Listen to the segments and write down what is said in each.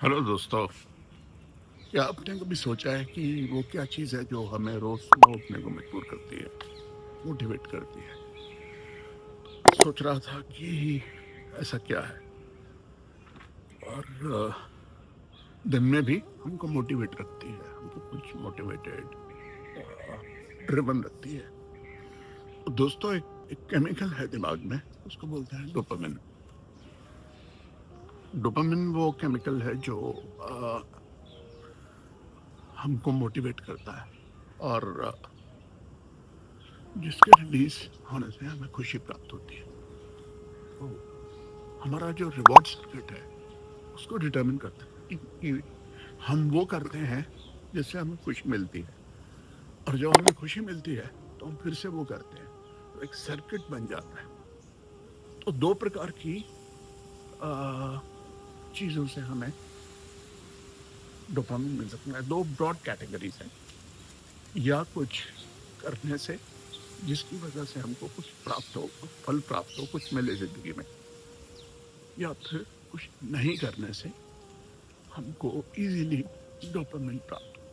Hello दोस्तों। क्या आपने कभी सोचा है कि वो क्या चीज़ है जो हमें रोज सुबह उठने को मजबूर करती है, मोटिवेट करती है? सोच रहा था कि ऐसा क्या है। और दिन में भी हमको मोटिवेट रखती है, हमको कुछ मोटिवेटेड ड्रिवन रखती है। तो दोस्तों, एक केमिकल है दिमाग में, उसको बोलते हैं डोपामिन। डोपामिन वो केमिकल है जो हमको मोटिवेट करता है, और जिसके रिलीज होने से हमें खुशी प्राप्त होती है। तो हमारा जो रिवॉर्ड सर्किट है उसको डिटरमिन करता है कि हम वो करते हैं जिससे हमें खुशी मिलती है, और जब हमें खुशी मिलती है तो हम फिर से वो करते हैं, तो एक सर्किट बन जाता है। तो दो प्रकार की आ, चीजों से हमें डोपामिन मिल सकता है। दो ब्रॉड कैटेगरीज हैं, या कुछ करने से जिसकी वजह से हमको कुछ प्राप्त हो, कुछ फल प्राप्त हो, कुछ मिले जिंदगी में, या फिर कुछ नहीं करने से हमको इजीली डोपामिन प्राप्त हो,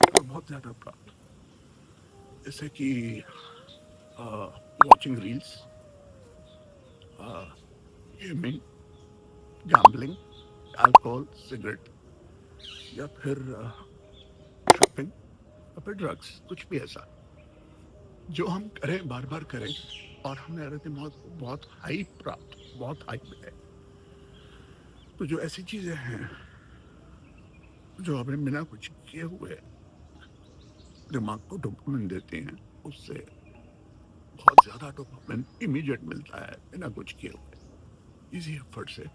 और बहुत ज्यादा प्राप्त हो। जैसे कि watching reels, gaming, gambling, alcohol, cigarette, या फिर शॉपिंग, या फिर ड्रग्स, कुछ भी ऐसा जो हम करें, बार बार करें, और हमारे दिमाग को बहुत हाई प्राप्त, बहुत हाई मिले। तो जो ऐसी चीजें हैं जो हमें बिना कुछ किए हुए दिमाग को डोपामिन देती हैं, उससे बहुत ज्यादा डोपामिन इमीडिएट मिलता है बिना कुछ किए हुए, इजी एफर्ट से।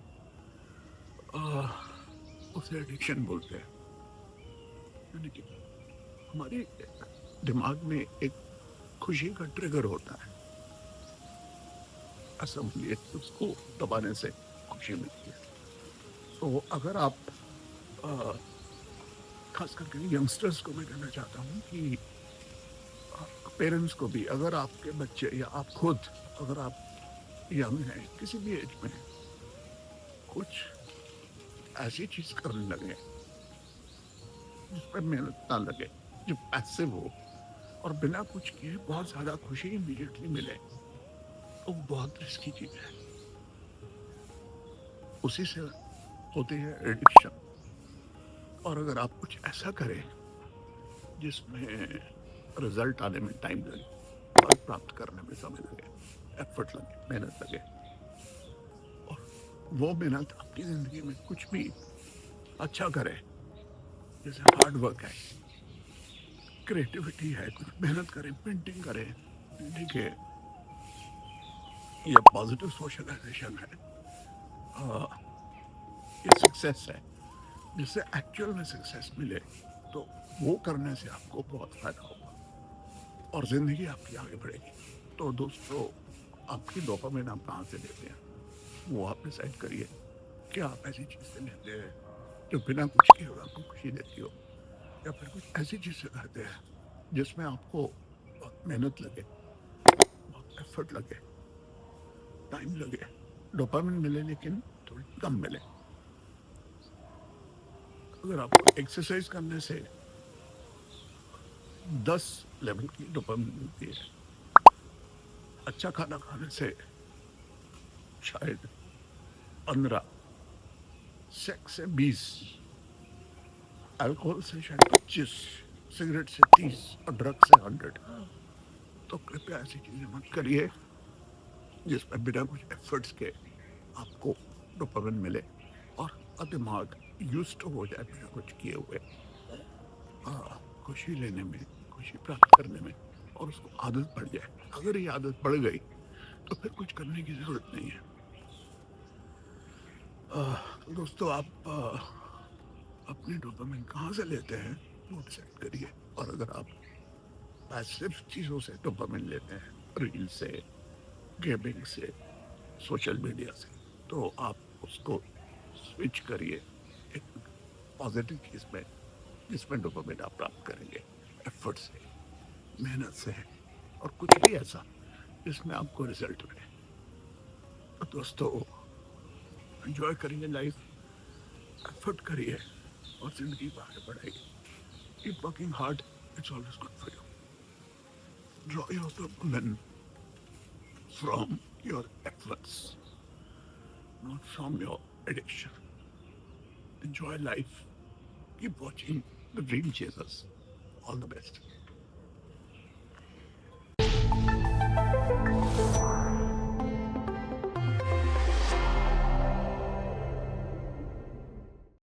आह, उसे एडिक्शन बोलते हैं। यानी कि हमारे दिमाग में एक खुशी का ट्रिगर होता है, असम्भली उसको दबाने से खुशी मिलती है। तो अगर आप आह, खास करके यंगस्टर्स को मैं कहना चाहता हूँ कि पेरेंट्स को भी, अगर आपके बच्चे या आप खुद, अगर आप यंग हैं, किसी भी एज में हैं, कुछ ऐसी चीज करने लगे जिसमें मेहनत ना लगे, जो पैसिव हो, और बिना कुछ किए बहुत ज्यादा खुशी इमीडिएटली मिले, तो बहुत रिस्की चीज है। उसी से होती है एडिक्शन। और अगर आप कुछ ऐसा करें जिसमें रिजल्ट आने में टाइम लगे, फल प्राप्त करने में समय लगे, एफर्ट लगे, मेहनत लगे, और वो मेहनत आपकी जिंदगी में कुछ भी अच्छा करे, जैसे हार्ड वर्क है, क्रिएटिविटी है, कुछ मेहनत करें, पेंटिंग करें, लिखे, या पॉजिटिव सोशलाइजेशन है, ये सक्सेस है, जिससे एक्चुअल में सक्सेस मिले, तो वो करने से आपको बहुत फायदा होगा और जिंदगी आपकी आगे बढ़ेगी। तो दोस्तों, आपकी डोपामिन आप कहाँ से लेते हैं, वो आप डिसाइड करिए कि आप ऐसी चीज से लेते हैं जो बिना कुछ किए हुए आपको खुशी देती हो, या फिर कुछ ऐसी चीज से करते हैं जिसमें आपको बहुत मेहनत लगे, बहुत एफर्ट लगे, टाइम लगे, डोपामिन मिले लेकिन थोड़ी कम मिले। अगर आपको एक्सरसाइज करने से 10 लेवल की डोपामिन मिलती है, अच्छा खाना खाने से शायद 15, सेक्स से 20, अल्कोहल से शायद 25, सिगरेट से 30, और ड्रग से 100। तो कृपया ऐसी चीजें मत करिए जिसमें बिना कुछ एफर्ट्स के आपको डोपामिन मिले और दिमाग यूज टू हो जाए बिना कुछ किए हुए खुशी लेने में, खुशी प्राप्त करने में, और उसको आदत पड़ जाए। अगर ये आदत पड़ गई तो फिर कुछ करने की जरूरत नहीं है। दोस्तों, आप अपनी डोपामिन कहाँ से लेते हैं, वो डिसाइड करिए। और अगर आप पैसिव चीजों से डोपामिन लेते हैं, रील से, गेमिंग से, सोशल मीडिया से, तो आप उसको स्विच करिए एक पॉजिटिव चीज में, जिसमें डोपामिन आप प्राप्त करेंगे एफर्ट से, मेहनत से, और कुछ भी ऐसा जिसमें आपको रिजल्ट मिले। तो दोस्तों, एंजॉय करिए लाइफ, एफर्ट करिए और जिंदगी को आगे बढ़ाइए. Keep working hard. It's always good for you. Draw your dopamine from your efforts, not from your addiction. Enjoy life. Keep watching The Dream Chasers. All the best.